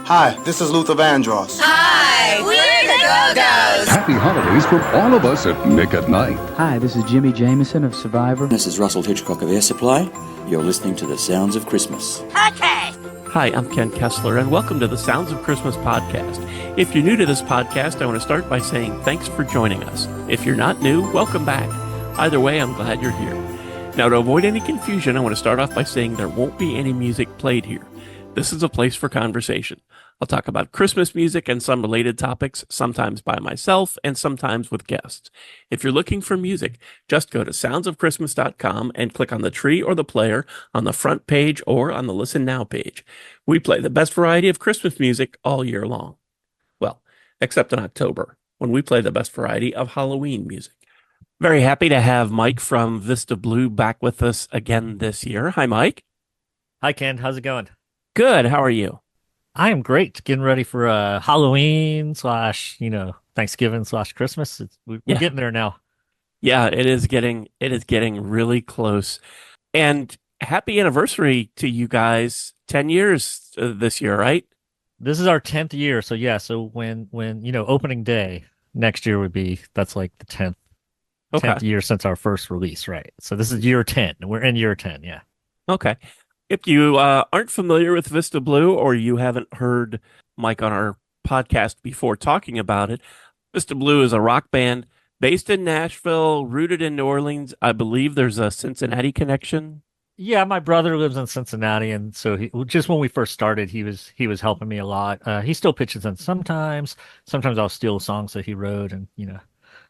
Hi, this is Luther Vandross. Hi, we're the Go-Go's. Happy holidays from all of us at Nick at Night. Hi, this is Jimmy Jameson of Survivor. This is Russell Hitchcock of Air Supply. You're listening to The Sounds of Christmas. Okay. Hi, I'm Ken Kessler, and welcome to the Sounds of Christmas podcast. If you're new to this podcast, I want to start by saying thanks for joining us. If you're not new, welcome back. Either way, I'm glad you're here. Now, to avoid any confusion, I want to start off by saying there won't be any music played here. This is a place for conversation. I'll talk about Christmas music and some related topics, sometimes by myself and sometimes with guests. If you're looking for music, just go to soundsofchristmas.com and click on the tree or the player on the front page or on the Listen Now page. We play the best variety of Christmas music all year long. Well, except in October, when we play the best variety of Halloween music. Very happy to have Mike from Vista Blue back with us again this year. Hi, Mike. Hi, Ken. How's it going? Good. How are you? I am great. Getting ready for Halloween / Thanksgiving / Christmas. We're getting there now. Yeah, it is getting really close. And happy anniversary to you guys. 10 years this year, right? This is our 10th year. So yeah, so when opening day next year that's like the 10th year since our first release, right? So this is year 10. We're in year 10, yeah. Okay. If you aren't familiar with Vista Blue or you haven't heard Mike on our podcast before talking about it, Vista Blue is a rock band based in Nashville, rooted in New Orleans. I believe there's a Cincinnati connection. Yeah, my brother lives in Cincinnati, and so just when we first started, he was helping me a lot. He still pitches in sometimes. Sometimes I'll steal songs that he wrote and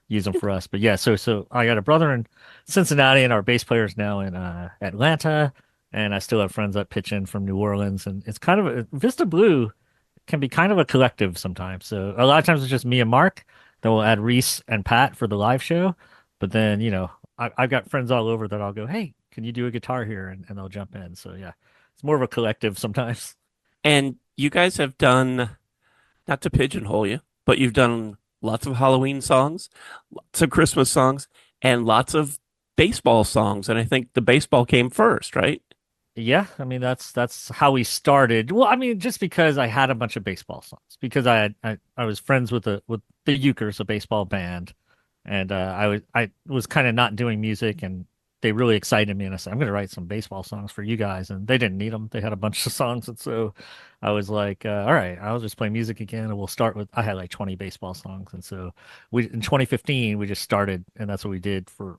use them for us. But yeah, so I got a brother in Cincinnati, and our bass player's now in Atlanta. And I still have friends that pitch in from New Orleans, and it's kind of Vista Blue can be kind of a collective sometimes. So a lot of times it's just me and Mark. Then we'll add Reese and Pat for the live show. But then I've got friends all over that I'll go, hey, can you do a guitar here? And they'll jump in. So yeah, it's more of a collective sometimes. And you guys have done, not to pigeonhole you, but you've done lots of Halloween songs, lots of Christmas songs, and lots of baseball songs. And I think the baseball came first, right? Yeah, I mean that's how we started. Well, I mean just because I had a bunch of baseball songs, because I was friends with the Ukers, a baseball band, and I was kind of not doing music, and they really excited me, and I said I'm going to write some baseball songs for you guys, and they didn't need them. They had a bunch of songs, and so I was like, all right, I'll just play music again, and we'll start with. I had like 20 baseball songs, and so in 2015 we just started, and that's what we did for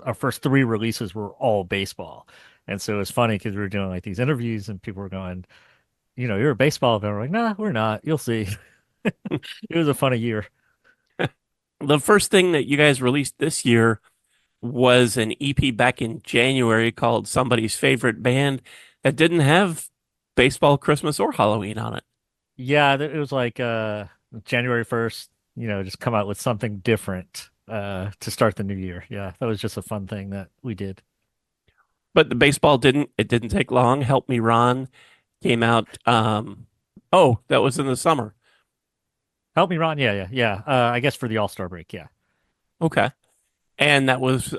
our first 3 releases were all baseball. And so it's funny because we were doing like these interviews and people were going, you're a baseball fan. We're like, nah, we're not. You'll see. It was a funny year. The first thing that you guys released this year was an EP back in January called Somebody's Favorite Band that didn't have baseball, Christmas, or Halloween on it. Yeah, it was like January 1st, just come out with something different to start the new year. Yeah, that was just a fun thing that we did. But the baseball didn't take long. Help Me Ron came out. That was in the summer. Help Me Ron. Yeah. I guess for the All-Star break. Yeah. Okay. And that was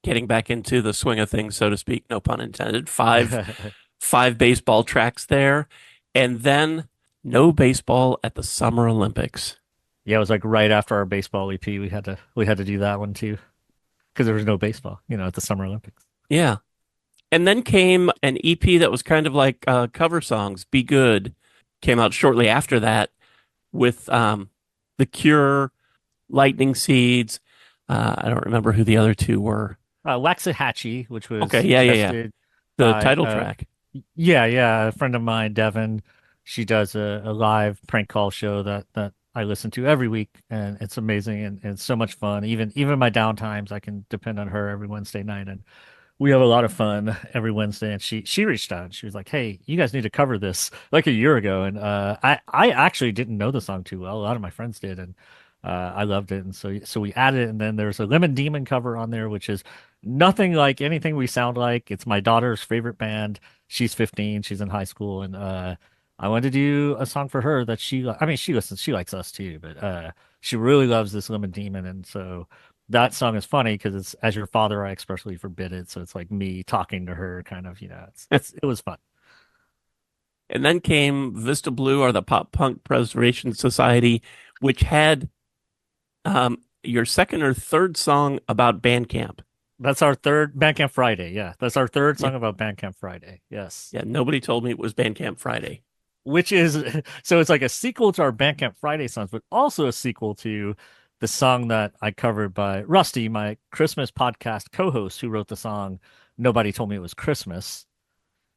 getting back into the swing of things, so to speak. No pun intended. Five baseball tracks there. And then no baseball at the Summer Olympics. Yeah, it was like right after our baseball EP. We had to do that one too. Because there was no baseball, at the Summer Olympics. Yeah. And then came an EP that was kind of like cover songs. Be Good came out shortly after that with The Cure, Lightning Seeds. I don't remember who the other two were. Waxahachie, which was okay. Yeah. The title track. Yeah. A friend of mine, Devin, she does a live prank call show that I listen to every week, and it's amazing and it's so much fun. Even my downtimes, I can depend on her every Wednesday night, and we have a lot of fun every Wednesday. And she reached out and she was like, hey, you guys need to cover this like a year ago. And I actually didn't know the song too well. A lot of my friends did. And I loved it. And so we added it. And then there's a Lemon Demon cover on there, which is nothing like anything we sound like. It's my daughter's favorite band. She's 15. She's in high school. And I wanted to do a song for her that she listens, she likes us too, but she really loves this Lemon Demon. And so that song is funny because it's As Your Father, I Expressly Forbid It. So it's like me talking to her kind of, it was fun. And then came Vista Blue, or the Pop Punk Preservation Society, which had your second or third song about Bandcamp. That's our third Bandcamp Friday. Yeah, that's our third Yeah. song about Bandcamp Friday. Yes. Yeah, nobody told me it was Bandcamp Friday. Which is so it's like a sequel to our Bandcamp Friday songs, but also a sequel to the song that I covered by Rusty, my Christmas podcast co-host, who wrote the song "Nobody Told Me It Was Christmas."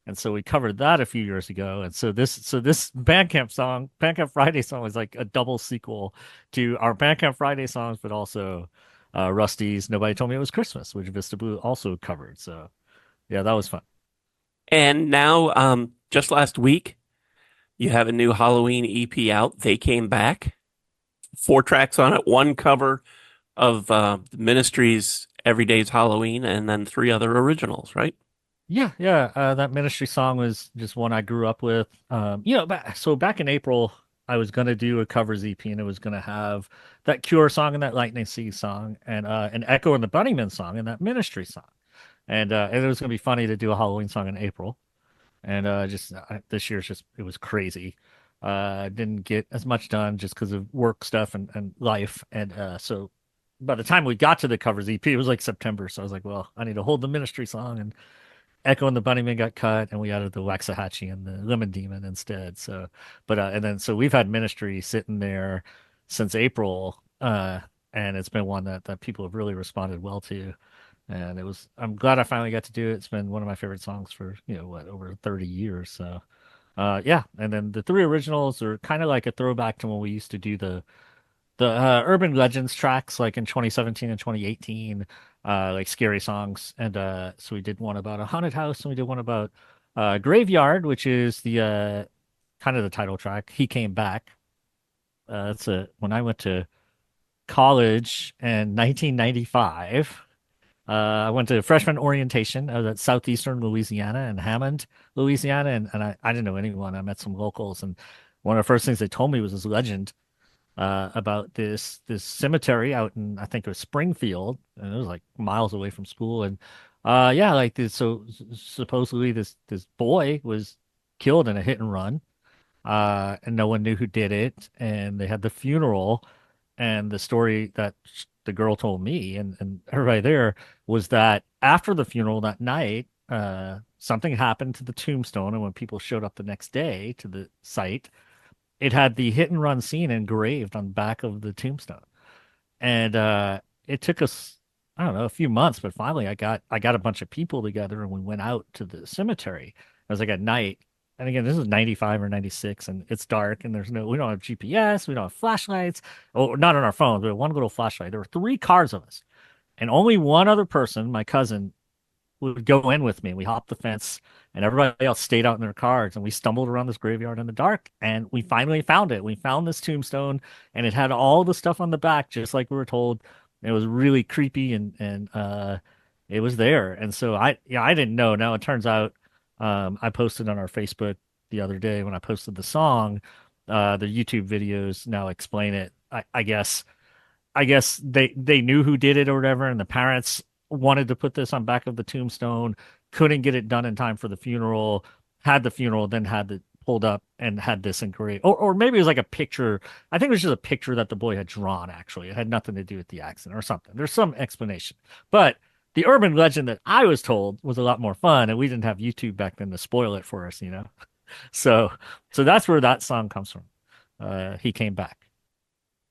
And so we covered that a few years ago. And so this Bandcamp song, Bandcamp Friday song, was like a double sequel to our Bandcamp Friday songs, but also Rusty's "Nobody Told Me It Was Christmas," which Vista Blue also covered. So yeah, that was fun. And now, just last week, you have a new Halloween EP out. They Came Back. 4 tracks on it, 1 cover of the Ministry's Everyday's Halloween, and then 3 other originals, right? Yeah, yeah. That Ministry song was just one I grew up with. So back in April, I was gonna do a covers EP, and it was gonna have that Cure song and that Lightning Seed song, and an Echo and the Bunnymen song and that Ministry song, and it was gonna be funny to do a Halloween song in April, and this year's just it was crazy. Didn't get as much done just because of work stuff and life, and so by the time we got to the covers EP, it was like September, so I was like, well, I need to hold the Ministry song, and Echo and the Bunnymen got cut, and we added the Waxahachie and the Lemon Demon instead. So, and then so we've had Ministry sitting there since April, and it's been one that people have really responded well to, and I'm glad I finally got to do it. It's been one of my favorite songs for over 30 years. So, yeah, and then the 3 originals are kind of like a throwback to when we used to do the urban legends tracks like in 2017 and 2018, like scary songs. And so we did one about a haunted house, and we did one about Graveyard, which is the kind of the title track. He Came Back. When I went to college in 1995. I went to freshman orientation. I was at Southeastern Louisiana in Hammond, Louisiana, and I didn't know anyone. I met some locals, and one of the first things they told me was this legend about this cemetery out in, I think it was Springfield, and it was like miles away from school. And yeah, like this, so supposedly this boy was killed in a hit and run, and no one knew who did it. And they had the funeral, and the story that the girl told me and everybody there was that after the funeral that night, something happened to the tombstone, and when people showed up the next day to the site, it had the hit and run scene engraved on the back of the tombstone. And it took us, I don't know, a few months, but finally I got a bunch of people together, and we went out to the cemetery. It was like at night. And again, this is 95 or 96, and it's dark, and we don't have GPS, we don't have flashlights. Oh, not on our phones, but one little flashlight. There were 3 cars of us, and only one other person, my cousin, would go in with me. We hopped the fence, and everybody else stayed out in their cars, and we stumbled around this graveyard in the dark, and we finally found it. We found this tombstone, and it had all the stuff on the back, just like we were told. It was really creepy, and it was there. And so I didn't know. Now it turns out, I posted on our Facebook the other day when I posted the song, the YouTube videos now explain it. I guess they knew who did it or whatever, and the parents wanted to put this on back of the tombstone, couldn't get it done in time for the funeral, had the funeral, then had it pulled up and had this engraved. Or maybe it was like a picture. I think it was just a picture that the boy had drawn, actually. It had nothing to do with the accident or something. There's some explanation. But the urban legend that I was told was a lot more fun, and we didn't have YouTube back then to spoil it for us, So that's where that song comes from. He Came Back.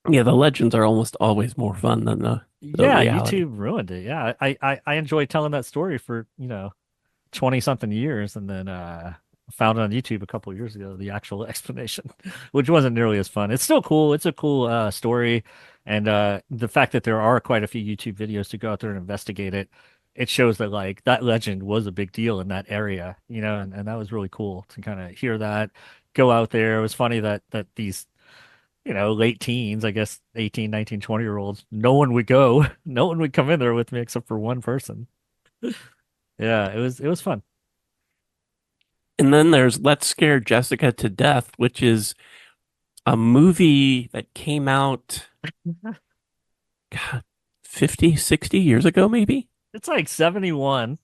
Yeah, the legends are almost always more fun than the reality. YouTube ruined it. Yeah, I enjoyed telling that story for 20 something years, and then found it on YouTube a couple of years ago, the actual explanation, which wasn't nearly as fun. It's still cool. It's a cool story, and the fact that there are quite a few YouTube videos to go out there and investigate it, it shows that like that legend was a big deal in that area, and that was really cool to kind of hear that, go out there. It was funny that these late teens, I guess 18, 19, 20-year-olds, no one would go. No one would come in there with me except for one person. Yeah, it was fun. And then there's Let's Scare Jessica to Death, which is a movie that came out, God, 50, 60 years ago, maybe? It's like 71.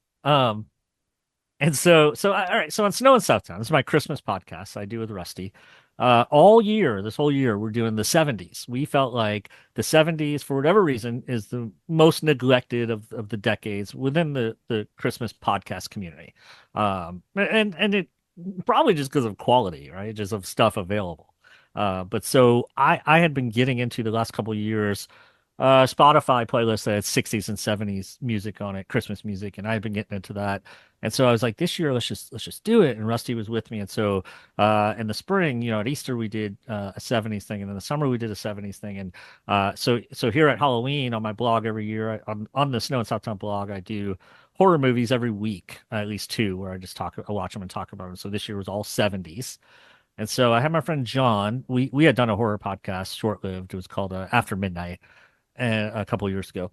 All right. So on Snow in Southtown, this is my Christmas podcast I do with Rusty. All year, this whole year, we're doing the 70s. We felt like the 70s, for whatever reason, is the most neglected of the decades within the Christmas podcast community. And it probably just because of quality, right? Just of stuff available. But so I had been getting into the last couple of years Spotify playlist that had 60s and 70s music on it, Christmas music, and I've been getting into that. And so I was like, this year, let's just do it. And Rusty was with me. And so in the spring, at Easter we did a 70s thing, and in the summer we did a 70s thing. And so here at Halloween on my blog every year, on the Snow and Southtown blog, I do horror movies every week, at least two, where I watch them and talk about them. So this year was all 70s. And so I had my friend John. We had done a horror podcast, short lived. It was called After Midnight, and a couple of years ago.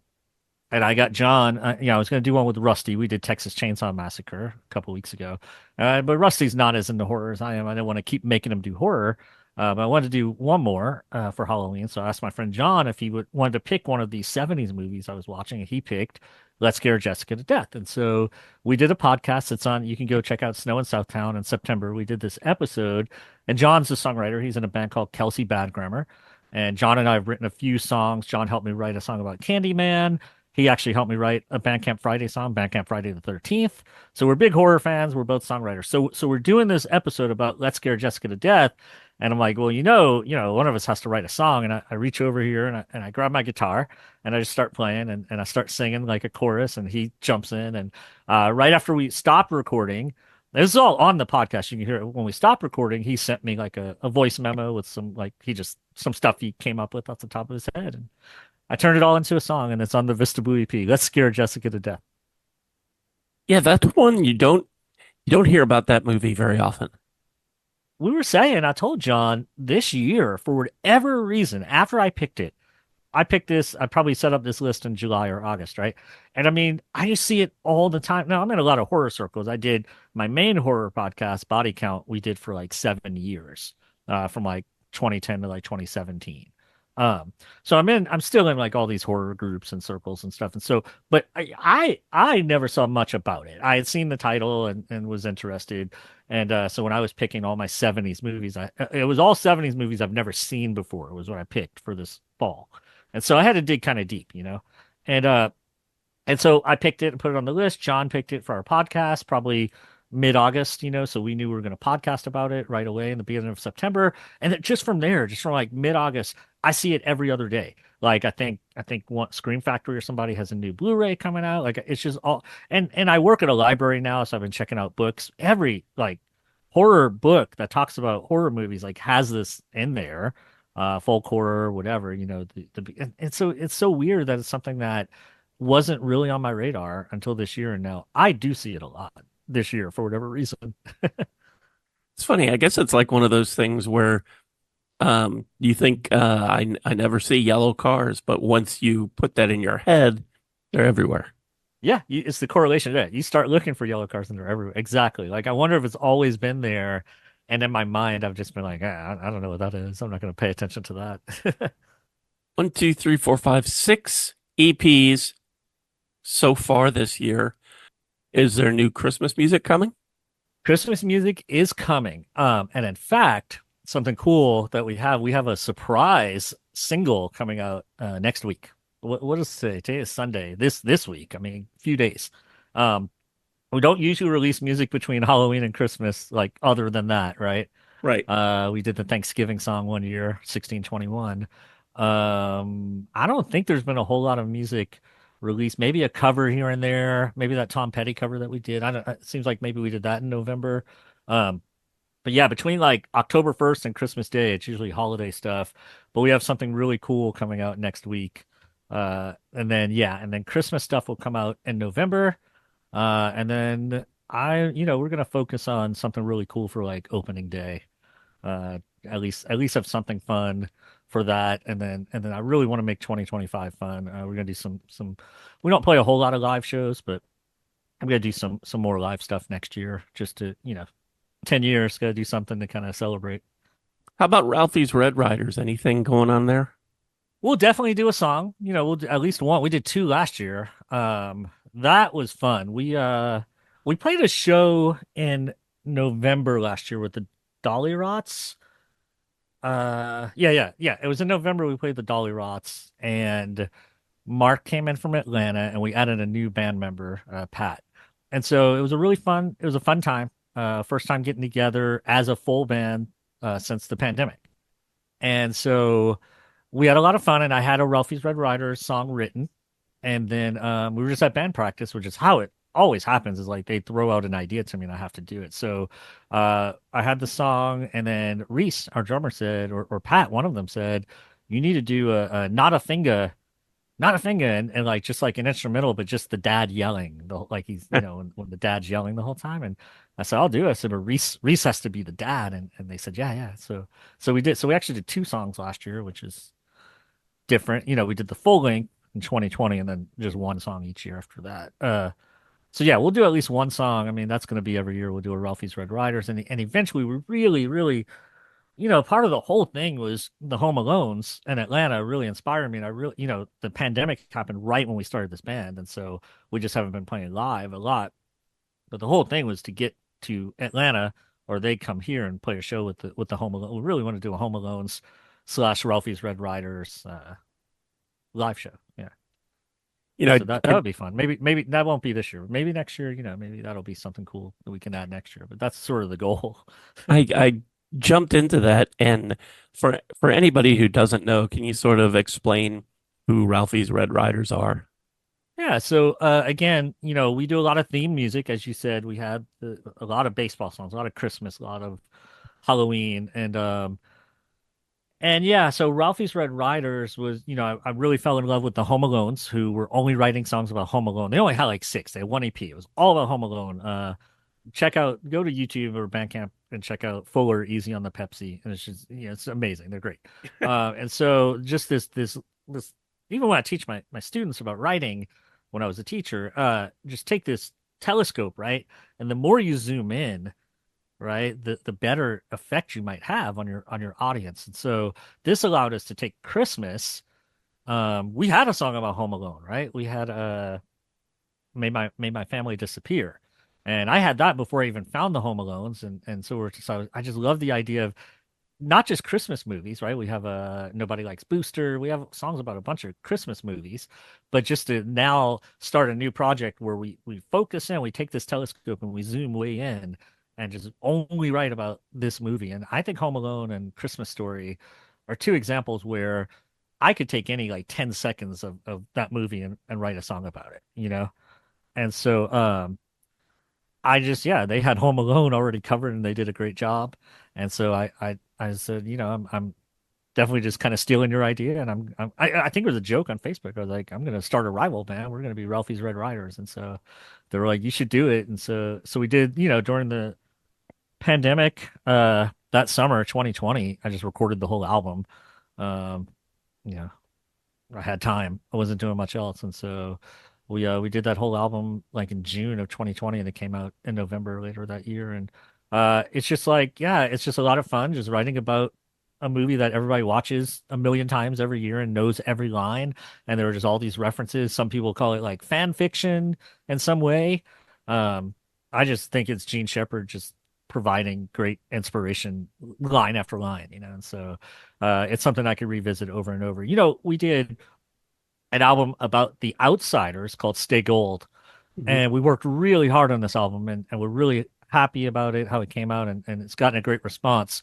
And I got John. I was going to do one with Rusty. We did Texas Chainsaw Massacre a couple of weeks ago, but Rusty's not as into horror as I am. I didn't want to keep making him do horror, but I wanted to do one more for Halloween. So I asked my friend John if he wanted to pick one of these 70s movies I was watching, and he picked Let's Scare Jessica to Death. And so we did a podcast. It's on. You can go check out Snow in Southtown in September. We did this episode, and John's a songwriter. He's in a band called Kelsey Bad Grammar. And John and I have written a few songs. John helped me write a song about Candyman. He actually helped me write a Bandcamp Friday song, Bandcamp Friday the 13th. So we're big horror fans. We're both songwriters. So we're doing this episode about Let's Scare Jessica to Death. And I'm like, well, one of us has to write a song. And I reach over here and I grab my guitar and I just start playing and I start singing like a chorus and he jumps in. And right after we stop recording, this is all on the podcast. You can hear it. When we stopped recording, he sent me like a voice memo with some stuff he came up with off the top of his head. And I turned it all into a song, and it's on the Vista Blue EP. Let's Scare Jessica to Death. Yeah, that's one you don't hear about that movie very often. We were saying, I told John this year, for whatever reason, after I picked it, I picked this. I probably set up this list in July or August, right? And I mean, I just see it all the time. Now, I'm in a lot of horror circles. I did my main horror podcast, Body Count, we did for like 7 years, from like 2010 to like 2017. So I'm still in like all these horror groups and circles and stuff. And so, but I never saw much about it. I had seen the title and was interested. And so when I was picking all my 70s movies, it was all 70s movies I've never seen before. It was what I picked for this fall. And so I had to dig kind of deep, and and so I picked it and put it on the list. John picked it for our podcast, probably mid-August, so we knew we were going to podcast about it right away in the beginning of September. And just from there, just from like mid-August, I see it every other day. Like I think one Scream Factory or somebody has a new Blu-ray coming out. Like it's just all, and I work at a library now, so I've been checking out books. Every like horror book that talks about horror movies like has this in there, folk horror, whatever, and so it's so weird that it's something that wasn't really on my radar until this year, and now I do see it a lot this year for whatever reason. It's funny. I guess it's like one of those things where you think I never see yellow cars, but once you put that in your head, they're everywhere. Yeah, it's the correlation there. You start looking for yellow cars and they're everywhere. Exactly. Like I wonder if it's always been there. And in my mind, I've just been like, I don't know what that is. I'm not going to pay attention to that. 1, 2, 3, 4, 5, 6 EPs so far this year. Is there new Christmas music coming? Christmas music is coming. And in fact, something cool that we have a surprise single coming out next week. What is today? Today is Sunday. This week. I mean, a few days. We don't usually release music between Halloween and Christmas, like other than that, right? Right. We did the Thanksgiving song one year, 1621. I don't think there's been a whole lot of music released. Maybe a cover here and there. Maybe that Tom Petty cover that we did. It seems like maybe we did that in November. But yeah, between like October 1st and Christmas Day, it's usually holiday stuff. But we have something really cool coming out next week. And then Christmas stuff will come out in November. And then we're gonna focus on something really cool for like opening day. At least have something fun for that. And then I really want to make 2025 fun. We're gonna do some. We don't play a whole lot of live shows, but I'm gonna do some more live stuff next year. Just to 10 years, gotta do something to kind of celebrate. How about Ralphie's Ryders? Anything going on there? We'll definitely do a song. We'll do at least one. We did two last year. That was fun. We We played a show in November last year with the Dolly Rots. Yeah. It was in November we played the Dolly Rots, and Mark came in from Atlanta, and we added a new band member, Pat. And so it was a fun time. First time getting together as a full band since the pandemic. And so we had a lot of fun, and I had a Ralphie's Red Ryders song written. And then we were just at band practice, which is how it always happens, is like they throw out an idea to me and I have to do it. So I had the song, and then Reese, our drummer, said, or Pat, one of them said, you need to do a not a finger, not a finger, and like just like an instrumental, but just the dad yelling, like he's, when the dad's yelling the whole time. And I said, I'll do it. I said, but Reese has to be the dad. And they said, yeah. So we did. So we actually did 2 songs last year, which is different. We did the full length in 2020, and then just 1 song each year after that. So yeah, we'll do at least 1 song. I mean, that's going to be every year. We'll do a Ralphie's Red Riders, and eventually we really, really, part of the whole thing was the Home Alones in Atlanta really inspired me. And I really, the pandemic happened right when we started this band, and so we just haven't been playing live a lot. But the whole thing was to get to Atlanta, or they come here and play a show with the Home Alone. We really want to do a Home Alones / Ralphie's Red Riders live show. Yeah. So that would be fun. Maybe that won't be this year. Maybe next year, maybe that'll be something cool that we can add next year. But that's sort of the goal. I jumped into that, and for anybody who doesn't know, can you sort of explain who Ralphie's Red Riders are? Yeah. So again, we do a lot of theme music, as you said. We had a lot of baseball songs, a lot of Christmas, a lot of Halloween, and yeah, so Ralphie's Red Riders was, I really fell in love with the Home Alones, who were only writing songs about Home Alone. They only had like 6. They had 1 EP. It was all about Home Alone. Go to YouTube or Bandcamp and check out Fuller Easy on the Pepsi. And it's just, it's amazing. They're great. And so just this, even when I teach my students about writing, when I was a teacher, just take this telescope, right? And the more you zoom in, right, the better effect you might have on your audience. And so this allowed us to take Christmas. We had a song about Home Alone, right? We had made my family disappear, and I had that before I even found the Home Alones. And so I just love the idea of not just Christmas movies, right? We have Nobody Likes Booster. We have songs about a bunch of Christmas movies, but just to now start a new project where we focus in, we take this telescope and we zoom way in and just only write about this movie. And I think Home Alone and Christmas Story are 2 examples where I could take any like 10 seconds of that movie and write a song about it, And so they had Home Alone already covered and they did a great job. And so I said, I'm definitely just kind of stealing your idea. And I think it was a joke on Facebook. I was like, I'm going to start a rival band. We're going to be Ralphie's Red Riders. And so they were like, you should do it. And so we did, during the pandemic, that summer, 2020, I just recorded the whole album. You know, I had time. I wasn't doing much else. And so we did that whole album like in June of 2020, and it came out in November later that year. And it's just like, yeah, it's just a lot of fun just writing about a movie that everybody watches a million times every year and knows every line. And there are just all these references. Some people call it like fan fiction in some way. I just think it's Gene Shepard just providing great inspiration line after line, and so it's something I could revisit over and over. We did an album about the Outsiders called Stay Gold, and we worked really hard on this album, and we're really happy about it, how it came out, and it's gotten a great response.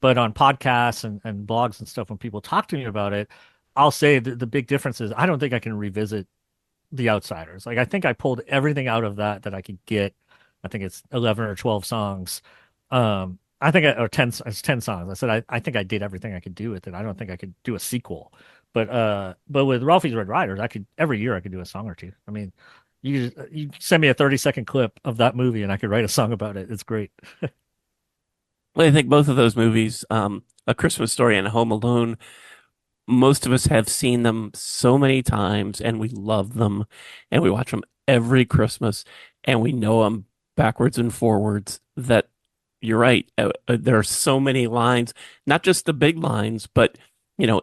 But on podcasts and blogs and stuff, when people talk to me about it, I'll say the big difference is I don't think I can revisit the Outsiders. Like, I think I pulled everything out of that I could get. I think it's 11 or 12 songs. I think, or 10, it's 10 songs. I said, I think I did everything I could do with it. I don't think I could do a sequel, but with Ralphie's Red Riders, every year I could do a song or two. I mean, you send me a 30-second clip of that movie and I could write a song about it. It's great. Well, I think both of those movies, A Christmas Story and Home Alone, most of us have seen them so many times and we love them and we watch them every Christmas and we know them backwards and forwards. That you're right. There are so many lines, not just the big lines, but,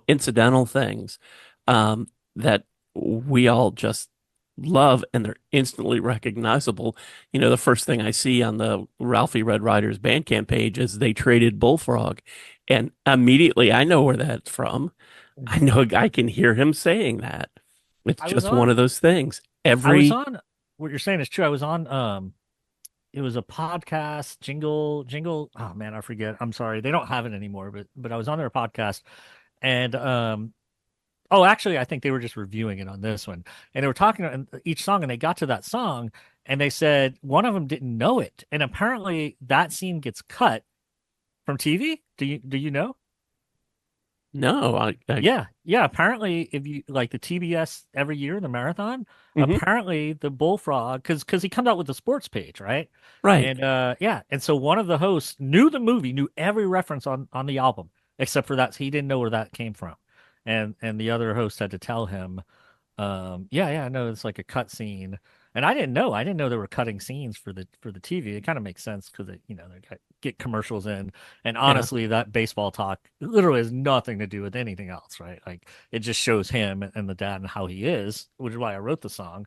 incidental things that we all just love, and they're instantly recognizable. The first thing I see on the Ralphie Red Riders Bandcamp page is they traded Bullfrog, and immediately I know where that's from. I know I can hear him saying that. It's I was just one on of those things. I was Every on what you're saying is true. I was on it was a podcast jingle. Oh man, I forget. I'm sorry. They don't have it anymore, but I was on their podcast and oh, actually, I think they were just reviewing it on this one. And they were talking on each song, and they got to that song, and they said one of them didn't know it. And apparently that scene gets cut from TV. Do you know? no, Yeah. Apparently, if you like the TBS every year, the marathon, mhm, apparently the bullfrog, because he comes out with the sports page, right? right. And yeah, and so one of the hosts knew the movie, knew every reference on the album, except for that he didn't know where that came from, and the other host had to tell him, yeah, no, it's like a cut scene, and I didn't know they were cutting scenes for the TV. It kind of makes sense because they get commercials in, and Yeah. honestly, that baseball talk literally has nothing to do with anything else, right? Like it just shows him and the dad and how he is, which is why I wrote the song.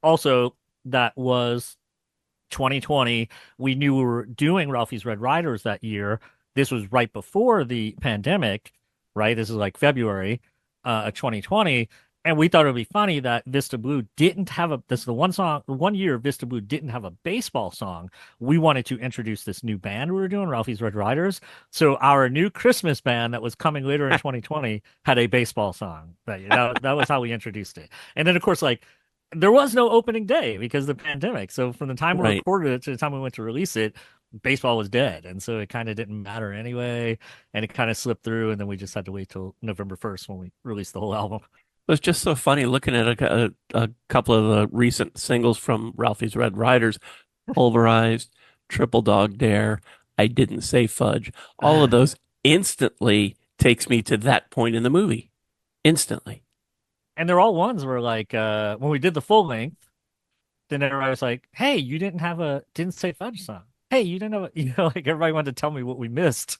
Also, that was 2020. We knew we were doing Ralphie's Red Riders that year. This was right before the pandemic, right? This is like February 2020. And we thought it would be funny that Vista Blue didn't have this is the one year Vista Blue didn't have a baseball song. We wanted to introduce this new band we were doing, Ralphie's Red Riders. So our new Christmas band that was coming later in 2020 had a baseball song. That was how we introduced it. And then, of course, like there was no opening day because of the pandemic. So from the time we Right. recorded it to the time we went to release it, baseball was dead. And so it kind of didn't matter anyway. And it kind of slipped through. And then we just had to wait till November 1st when we released the whole album. It was just so funny looking at a couple of the recent singles from Ralphie's Red Riders, Pulverized, Triple Dog Dare, I Didn't Say Fudge. All of those instantly takes me to that point in the movie. Instantly. And they're all ones where like when we did the full length, then everybody was like, hey, you didn't say fudge song. Hey, you didn't have a, like everybody wanted to tell me what we missed.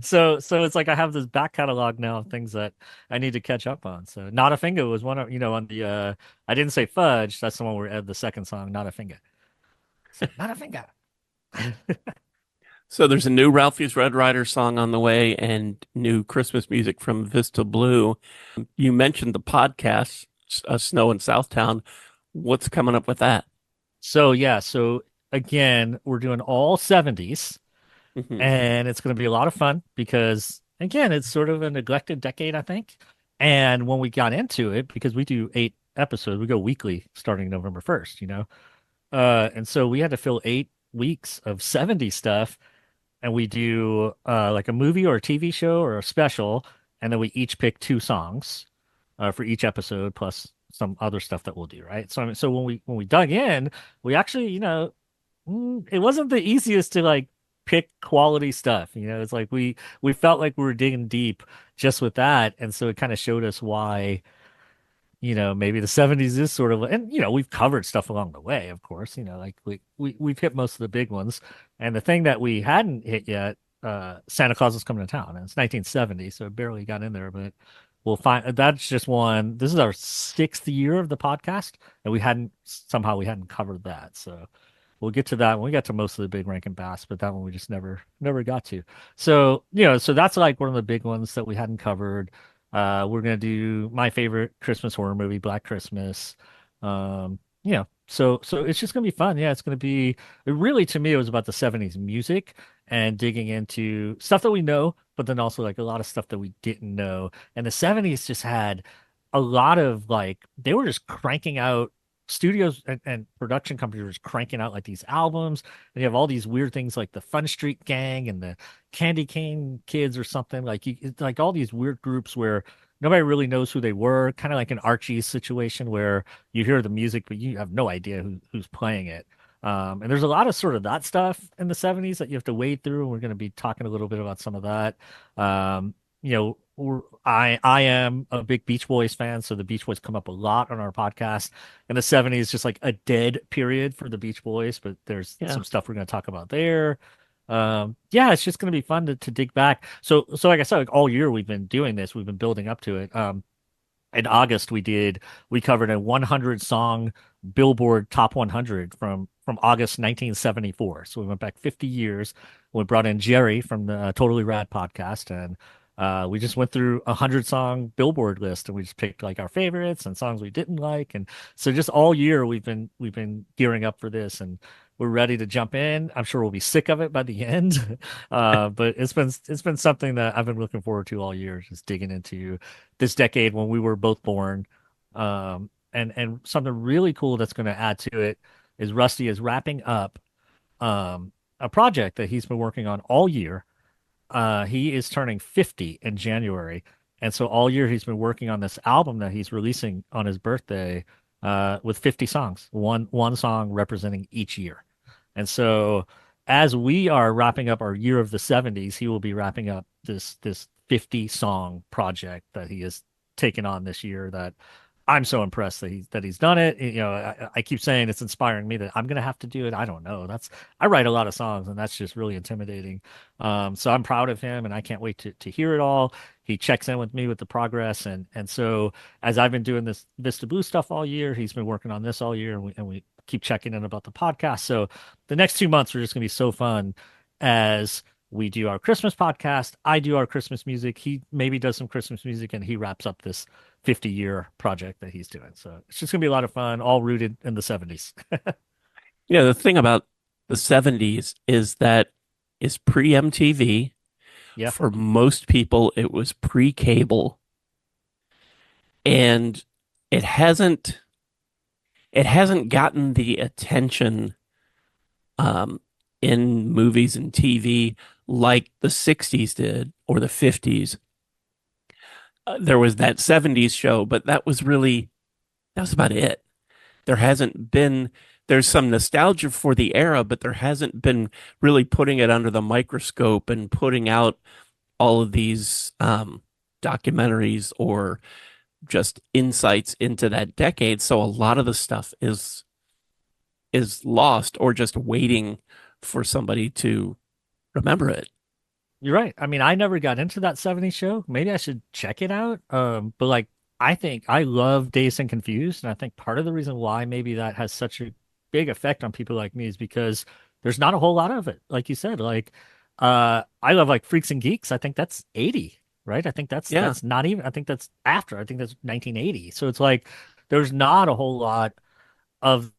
So it's like I have this back catalog now of things that I need to catch up on. So Not a Finger was one of, on the I didn't say fudge, that's the one where we had the second song, Not a Finger. So Not a Finger. So there's a new Ralphie's Red Rider song on the way and new Christmas music from Vista Blue. You mentioned the podcast, Snow in Southtown. What's coming up with that? So yeah, so again, we're doing all 70s Hmm. and it's going to be a lot of fun because again, it's sort of a neglected decade, I think. And when we got into it, because we do 8 episodes, we go weekly starting November 1st, and so we had to fill 8 weeks of 70 stuff, and we do like a movie or a TV show or a special, and then we each pick 2 songs for each episode plus some other stuff that we'll do, right? So I mean, so when we dug in, we actually, it wasn't the easiest to like pick quality stuff. It's like we felt like we were digging deep just with that, and so it kind of showed us why maybe the 70s is sort of, and we've covered stuff along the way, of course, like we've hit most of the big ones. And the thing that we hadn't hit yet, Santa Claus is coming to town, and it's 1970, so it barely got in there, but we'll find that's just one. This is our 6th year of the podcast, and we hadn't covered that. So we'll get to that when we got to most of the big Rankin Bass, but that one we just never got to. So, so that's like one of the big ones that we hadn't covered. We're gonna do my favorite Christmas horror movie, Black Christmas. So it's just gonna be fun. Yeah, it's gonna be really, to me, it was about the 70s music and digging into stuff that we know, but then also like a lot of stuff that we didn't know. And the 70s just had a lot of like they were just cranking out studios and production companies were just cranking out like these albums, and you have all these weird things like the Fun Street Gang and the Candy Cane Kids or something like it's like all these weird groups where nobody really knows who they were, kind of like an Archie situation where you hear the music but you have no idea who's playing it. And there's a lot of sort of that stuff in the 70s that you have to wade through, and we're going to be talking a little bit about some of that. I am a big Beach Boys fan, so the Beach Boys come up a lot on our podcast. In the 70s, just like a dead period for the Beach Boys, but there's Yeah. some stuff we're going to talk about there. Yeah, it's just going to be fun to dig back. So like I said, like all year we've been doing this, we've been building up to it. In August, we covered a 100 song Billboard Top 100 from August 1974. So we went back 50 years. We brought in Jerry from the Totally Rad podcast, and we just went through 100 song Billboard list, and we just picked like our favorites and songs we didn't like, and so just all year we've been gearing up for this, and we're ready to jump in. I'm sure we'll be sick of it by the end, but it's been something that I've been looking forward to all year, just digging into this decade when we were both born. And something really cool that's going to add to it is Rusty is wrapping up a project that he's been working on all year. He is turning 50 in January. And so all year he's been working on this album that he's releasing on his birthday with 50 songs, one song representing each year. And so as we are wrapping up our year of the 70s, he will be wrapping up this 50 song project that he has taken on this year that I'm so impressed that he's done it. You know, I keep saying it's inspiring me that I'm gonna have to do it. I don't know. I write a lot of songs, and that's just really intimidating. So I'm proud of him, and I can't wait to hear it all. He checks in with me with the progress, and so as I've been doing this Vista Blue stuff all year, he's been working on this all year, and we keep checking in about the podcast. So the next 2 months are just gonna be so fun as we do our Christmas podcast. I do our Christmas music. He maybe does some Christmas music, and he wraps up this 50-year project that he's doing. So it's just going to be a lot of fun, all rooted in the 70s. Yeah, the thing about the 70s is that it's pre-MTV. Yeah. For most people, it was pre-cable. And it hasn't gotten the attention in movies and TV like the 60s did or the 50s. There was that 70s show, but that was about it. There's some nostalgia for the era, but there hasn't been really putting it under the microscope and putting out all of these documentaries or just insights into that decade. So a lot of the stuff is lost or just waiting for somebody to remember it. You're right. I mean, I never got into that 70s show. Maybe I should check it out. But like, I think I love Dazed and Confused. And I think part of the reason why maybe that has such a big effect on people like me is because there's not a whole lot of it. Like you said, like, I love like Freaks and Geeks. I think that's 80, right? I think that's not even, I think that's after, I think that's 1980. So it's like, there's not a whole lot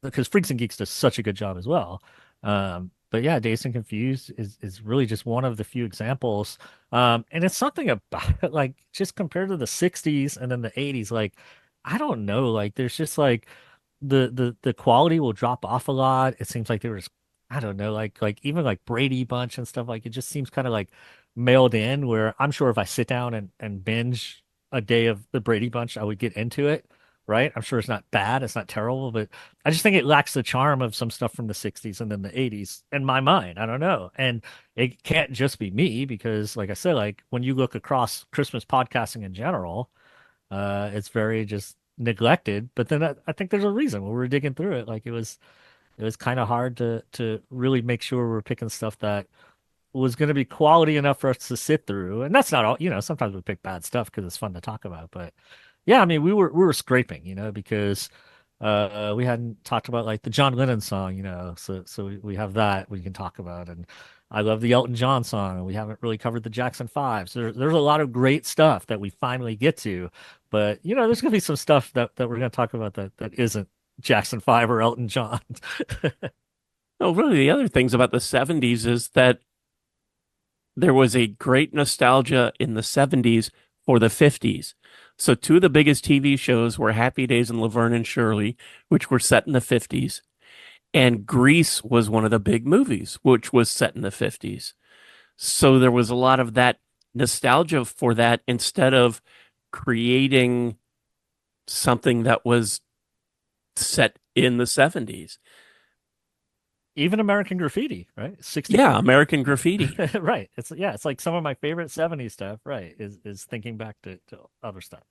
because Freaks and Geeks does such a good job as well. But yeah, Dazed and Confused is really just one of the few examples. And it's something about it, like just compared to the 60s and then the 80s, like I don't know, like there's just like the quality will drop off a lot. It seems like there was, I don't know, like even like Brady Bunch and stuff, like it just seems kind of like mailed in, where I'm sure if I sit down and binge a day of the Brady Bunch, I would get into it. Right? I'm sure it's not bad, it's not terrible, but I just think it lacks the charm of some stuff from the 60s and then the 80s in my mind. I don't know. And it can't just be me because, like I said, like when you look across Christmas podcasting in general, it's very just neglected. But then I think there's a reason when we're digging through it. Like it was kind of hard to really make sure we're picking stuff that was going to be quality enough for us to sit through. And that's not all, sometimes we pick bad stuff because it's fun to talk about, but yeah, I mean, we were scraping, because we hadn't talked about like the John Lennon song, so we have that we can talk about, and I love the Elton John song, and we haven't really covered the Jackson 5. So there's a lot of great stuff that we finally get to, but there's gonna be some stuff that we're gonna talk about that isn't Jackson 5 or Elton John. No, really, the other things about the 70s is that there was a great nostalgia in the 70s for the 50s. So two of the biggest TV shows were Happy Days and Laverne and Shirley, which were set in the 50s. And Grease was one of the big movies, which was set in the 50s. So there was a lot of that nostalgia for that instead of creating something that was set in the 70s. Even American Graffiti, right? 60. Yeah, American Graffiti. Right. It's like some of my favorite 70s stuff, right, is thinking back to other stuff.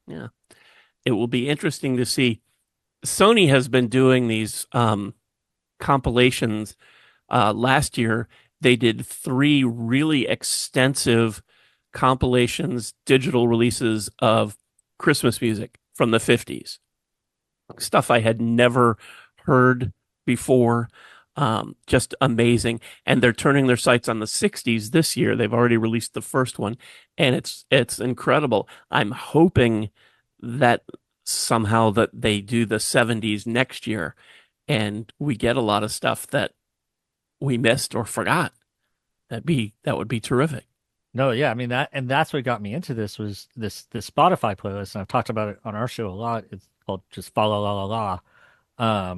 Yeah. It will be interesting to see. Sony has been doing these compilations. Last year, they did 3 really extensive compilations, digital releases of Christmas music from the 50s, stuff I had never heard before. Just amazing. And they're turning their sights on the 60s this year. They've already released the first one, and it's incredible. I'm hoping that somehow that they do the 70s next year and we get a lot of stuff that we missed or forgot. That would be terrific. No, yeah, I mean that's what got me into this was this Spotify playlist, and I've talked about it on our show a lot. It's called just Fa La La La La.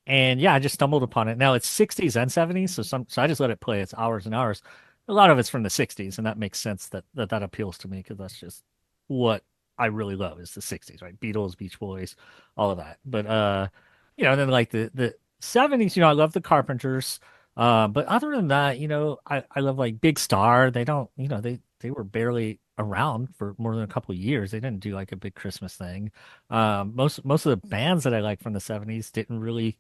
And yeah, I just stumbled upon it. Now it's 60s and 70s, so I just let it play. It's hours and hours. A lot of it's from the 60s, and that makes sense that appeals to me because that's just what I really love is the 60s, right? Beatles, Beach Boys, all of that. But and then like the 70s, I love the Carpenters. But other than that, I love like Big Star. They don't, they were barely around for more than a couple of years. They didn't do like a big Christmas thing. Most of the bands that I like from the 70s didn't really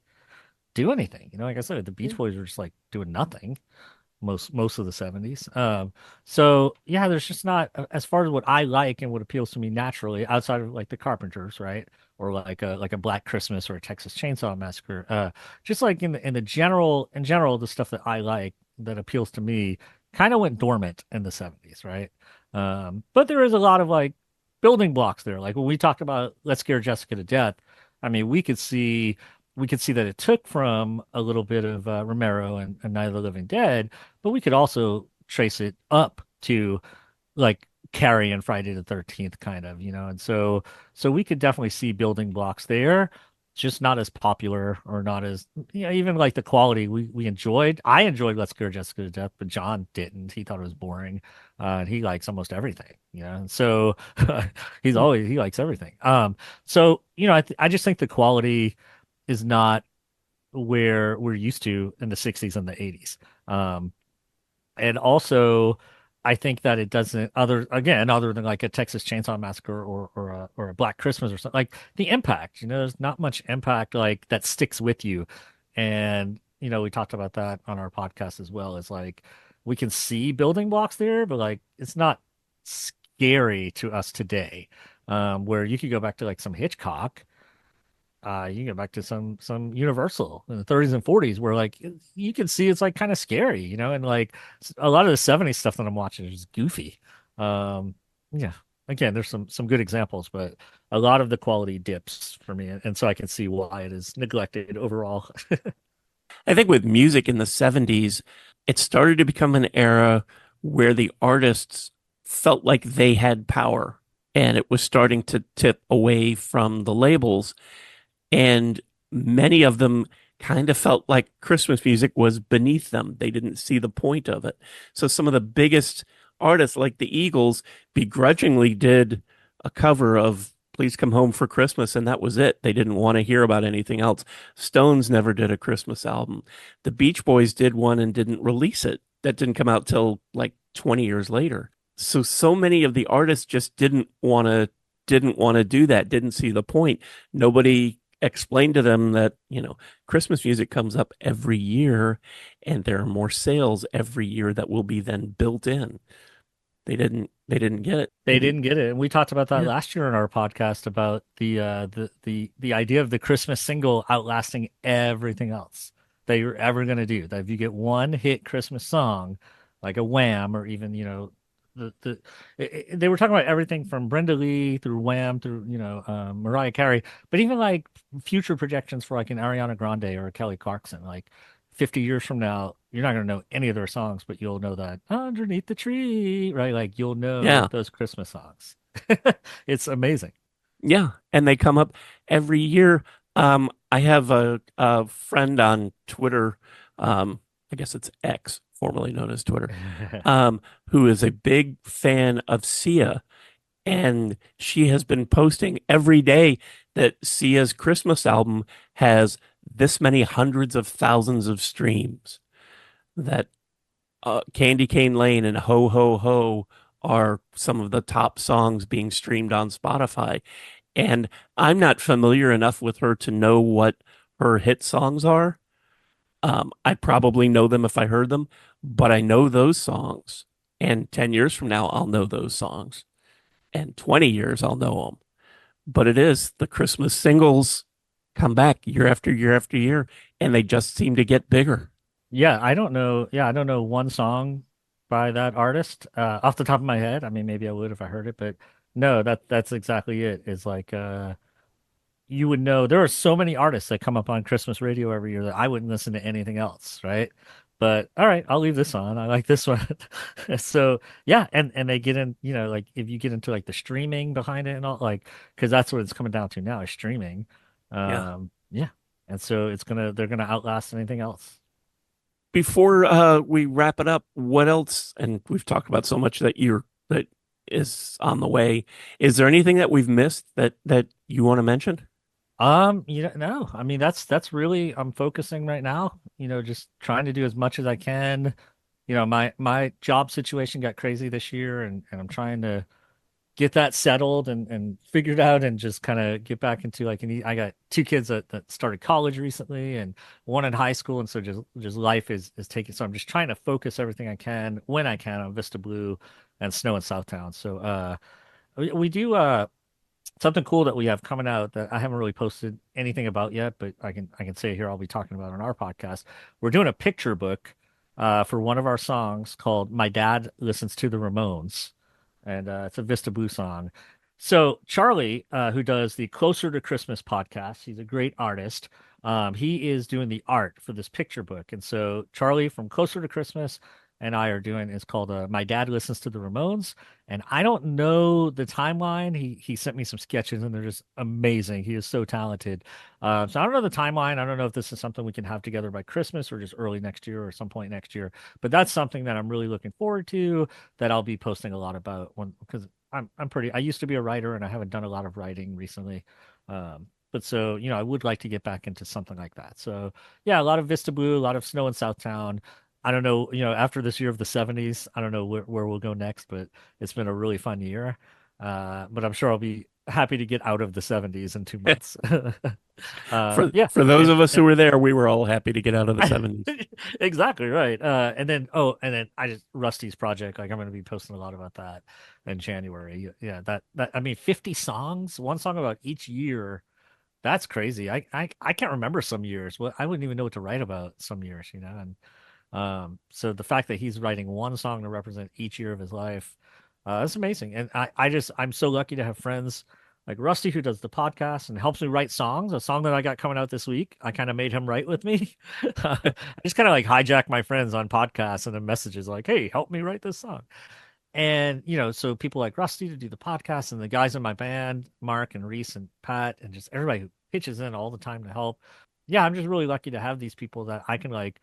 do anything. Like I said, the Beach Boys were just like doing nothing most of the 70s. So yeah, there's just not as far as what I like and what appeals to me naturally outside of like the Carpenters, right? Or like a Black Christmas or a Texas Chainsaw Massacre. Just like in general, the stuff that I like that appeals to me kind of went dormant in the 70s, right? But there is a lot of like building blocks there. Like when we talked about Let's Scare Jessica to Death, I mean, we could see that it took from a little bit of Romero and Night of the Living Dead, but we could also trace it up to like Carrie and Friday the 13th kind of, and so we could definitely see building blocks there, just not as popular or not as, even like the quality we enjoyed. I enjoyed Let's Scare Jessica to Death, but John didn't. He thought it was boring. And he likes almost everything, and so he likes everything. So, I just think the quality is not where we're used to in the 60s and the 80s. And also, I think that it doesn't other than like a Texas Chainsaw Massacre or a Black Christmas or something, like the impact, there's not much impact like that sticks with you. And, we talked about that on our podcast as well. It's like we can see building blocks there, but like it's not scary to us today. Where you could go back to like some Hitchcock. You can go back to some Universal in the 30s and 40s where like you can see it's like kind of scary, and like a lot of the 70s stuff that I'm watching is goofy. Yeah. Again, there's some good examples, but a lot of the quality dips for me, and so I can see why it is neglected overall. I think with music in the 70s, it started to become an era where the artists felt like they had power, and it was starting to tip away from the labels. And many of them kind of felt like Christmas music was beneath them. They didn't see the point of it. So some of the biggest artists, like the Eagles, begrudgingly did a cover of Please Come Home for Christmas, and that was it. They didn't want to hear about anything else. Stones never did a Christmas album. The Beach Boys did one and didn't release it. That didn't come out till like 20 years later. So many of the artists just didn't want to do that, didn't see the point. Nobody explain to them that, Christmas music comes up every year and there are more sales every year that will be then built in. They didn't get it. They didn't get it. And we talked about that last year in our podcast about the idea of the Christmas single outlasting everything else that you're ever going to do. That if you get one hit Christmas song, like a Wham or even, they were talking about everything from Brenda Lee through Wham through Mariah Carey, but even like future projections for like an Ariana Grande or a Kelly Clarkson, like 50 years from now, you're not going to know any of their songs, but you'll know that Underneath the Tree, right? Like you'll know those Christmas songs. It's amazing. Yeah, and they come up every year. I have a friend on Twitter. I guess it's X, formerly known as Twitter, who is a big fan of Sia. And she has been posting every day that Sia's Christmas album has this many hundreds of thousands of streams, that Candy Cane Lane and Ho Ho Ho are some of the top songs being streamed on Spotify. And I'm not familiar enough with her to know what her hit songs are. I'd probably know them if I heard them, but I know those songs. And 10 years from now, I'll know those songs. And 20 years, I'll know them. but it is. The Christmas singles come back year after year after year, and they just seem to get bigger. Yeah, I don't know. Yeah, I don't know one song by that artist off the top of my head. I mean, maybe I would if I heard it, but no, that's exactly it. It's like you would know there are so many artists that come up on Christmas radio every year that I wouldn't listen to anything else, right? But all right, I'll leave this on. I like this one. So yeah, and they get in, like if you get into like the streaming behind it and all, like because that's what it's coming down to now is streaming. Yeah. Yeah, and so they're gonna outlast anything else. Before we wrap it up, what else? And we've talked about so much that is on the way. Is there anything that we've missed that you want to mention? No. I mean, that's really I'm focusing right now, just trying to do as much as I can. My job situation got crazy this year and I'm trying to get that settled and figured out and just kind of get back into like I got two kids that started college recently and one in high school and so just life is taking so I'm just trying to focus everything I can when I can on Vista Blue and Snow in Southtown. So we do something cool that we have coming out that I haven't really posted anything about yet, but I can say here I'll be talking about on our podcast. We're doing a picture book for one of our songs called "My Dad Listens to the Ramones," and it's a Vista Blue song. So Charlie, who does the Closer to Christmas podcast, he's a great artist. He is doing the art for this picture book, and so Charlie from Closer to Christmas and I are doing is called "My Dad Listens to the Ramones." And I don't know the timeline. He sent me some sketches and they're just amazing. He is so talented. So I don't know the timeline. I don't know if this is something we can have together by Christmas or just early next year or some point next year. But that's something that I'm really looking forward to that I'll be posting a lot about because I used to be a writer and I haven't done a lot of writing recently. But so, I would like to get back into something like that. So yeah, a lot of Vista Blue, a lot of Snow in Southtown. I don't know, after this year of the 70s, I don't know where we'll go next, but it's been a really fun year. But I'm sure I'll be happy to get out of the 70s in 2 months. Yeah. For those of us who were there, we were all happy to get out of the 70s. Exactly right. And then Rusty's project, like I'm going to be posting a lot about that in January. Yeah, that I mean 50 songs, one song about each year. That's crazy. I can't remember some years. Well, I wouldn't even know what to write about some years, and so the fact that he's writing one song to represent each year of his life, that's amazing. And I'm so lucky to have friends like Rusty who does the podcast and helps me write songs. A song that I got coming out this week, I kind of made him write with me. I just kind of like hijack my friends on podcasts and then messages like, "Hey, help me write this song." And so people like Rusty to do the podcast and the guys in my band, Mark and Reese and Pat, and just everybody who pitches in all the time to help. Yeah, I'm just really lucky to have these people that I can like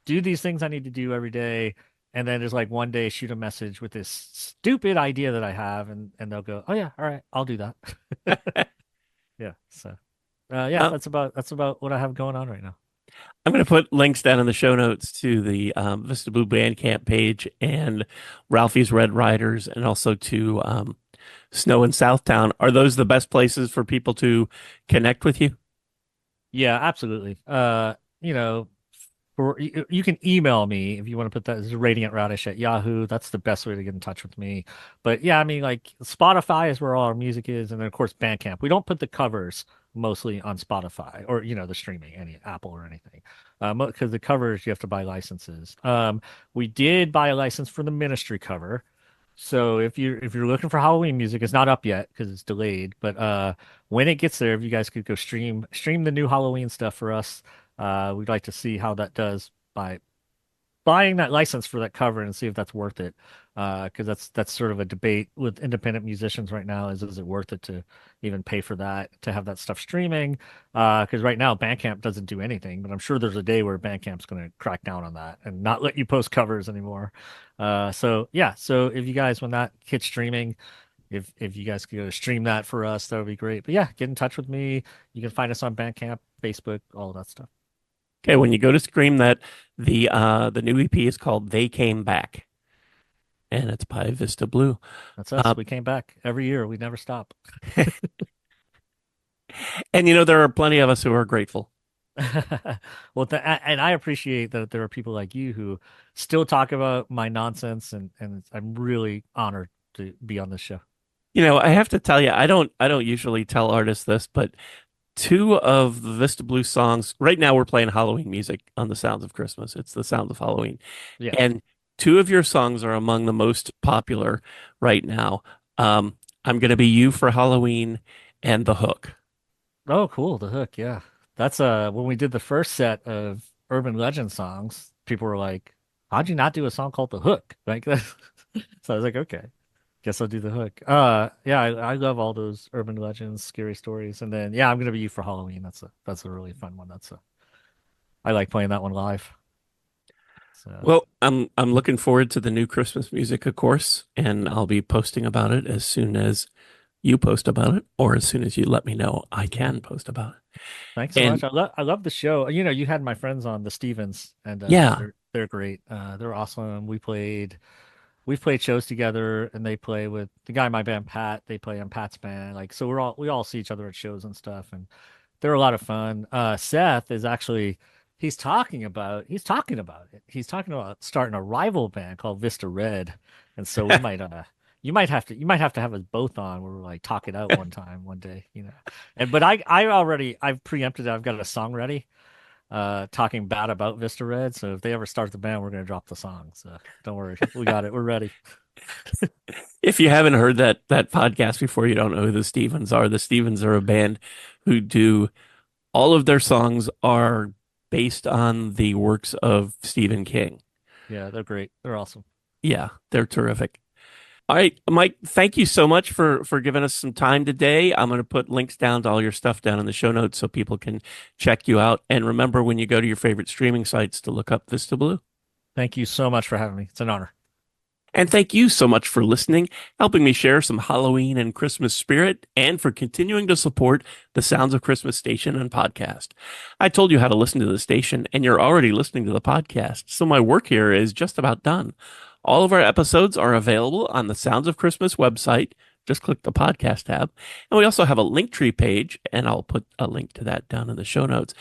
do these things I need to do every day, and then just like one day shoot a message with this stupid idea that I have, and they'll go, "Oh yeah, all right, I'll do that." Yeah. So, yeah, that's about what I have going on right now. I'm going to put links down in the show notes to the Vista Blue Bandcamp page and Ralphie's Red Riders, and also to Snow in Southtown. Are those the best places for people to connect with you? Yeah, absolutely. Or you can email me if you want to put that as radiantradish at Yahoo. That's the best way to get in touch with me. But yeah, I mean, like Spotify is where all our music is, and then of course Bandcamp. We don't put the covers mostly on Spotify or the streaming, any Apple or anything, because the covers you have to buy licenses. We did buy a license for the Ministry cover. So if you're looking for Halloween music, it's not up yet because it's delayed. But when it gets there, if you guys could go stream the new Halloween stuff for us. We'd like to see how that does by buying that license for that cover and see if that's worth it. Because that's sort of a debate with independent musicians right now is it worth it to even pay for that, to have that stuff streaming? Because right now Bandcamp doesn't do anything, but I'm sure there's a day where Bandcamp's going to crack down on that and not let you post covers anymore. So yeah, so if you guys, when that hits streaming, if you guys could go stream that for us, that would be great. But yeah, get in touch with me. You can find us on Bandcamp, Facebook, all of that stuff. Okay, when you go to stream that, the new EP is called "They Came Back," and it's by Vista Blue. That's us. We came back every year. We never stop. And there are plenty of us who are grateful. Well, and I appreciate that there are people like you who still talk about my nonsense, and I'm really honored to be on this show. I have to tell you, I don't usually tell artists this, but two of the Vista Blue songs, right now we're playing Halloween music on the Sounds of Christmas. It's the Sounds of Halloween. Yeah. And two of your songs are among the most popular right now. I'm Gonna Be You for Halloween and The Hook. Oh, cool. The Hook. Yeah. That's when we did the first set of urban legend songs, people were like, how'd you not do a song called The Hook? Like that. So I was like, okay, guess I'll do The Hook. Yeah, I love all those urban legends, scary stories. And then yeah, I'm gonna be you for Halloween. That's a really fun one. I like playing that one live. So Well, I'm looking forward to the new Christmas music, of course, and I'll be posting about it as soon as you post about it, or as soon as you let me know I can post about it. thanks so And much. I love the show. You had my friends on, the Stevens, and yeah, they're great. They're awesome. We've played shows together, and they play with the guy in my band, Pat. They play in Pat's band. Like, so we all see each other at shows and stuff, and they're a lot of fun. Seth is actually he's talking about it. He's talking about starting a rival band called Vista Red, and so we might you might have to have us both on where we're like talk it out one day. And but I've preempted it. I've got a song ready talking bad about Vista Red. So if they ever start the band, we're gonna drop the song. So don't worry, we got it. We're ready. if you haven't heard that podcast before, you don't know who the Stevens are. The Stevens are a band who do all of their songs are based on the works of Stephen King. Yeah, they're great. They're awesome. Yeah, they're terrific. All right, Mike, thank you so much for giving us some time today. I'm going to put links down to all your stuff down in the show notes so people can check you out. And remember, when you go to your favorite streaming sites, to look up Vista Blue. Thank you so much for having me. It's an honor. And thank you so much for listening, helping me share some Halloween and Christmas spirit, and for continuing to support the Sounds of Christmas station and podcast. I told you how to listen to the station, and you're already listening to the podcast, so my work here is just about done. All of our episodes are available on the Sounds of Christmas website. Just click the podcast tab. And we also have a Linktree page, and I'll put a link to that down in the show notes.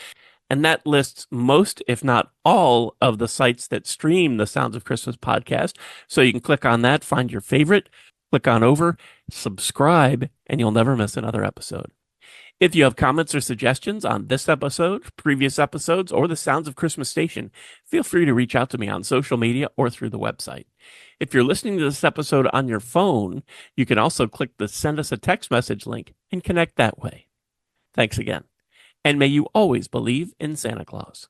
And that lists most, if not all, of the sites that stream the Sounds of Christmas podcast. So you can click on that, find your favorite, click on over, subscribe, and you'll never miss another episode. If you have comments or suggestions on this episode, previous episodes, or the Sounds of Christmas station, feel free to reach out to me on social media or through the website. If you're listening to this episode on your phone, you can also click the Send Us a Text Message link and connect that way. Thanks again. And may you always believe in Santa Claus.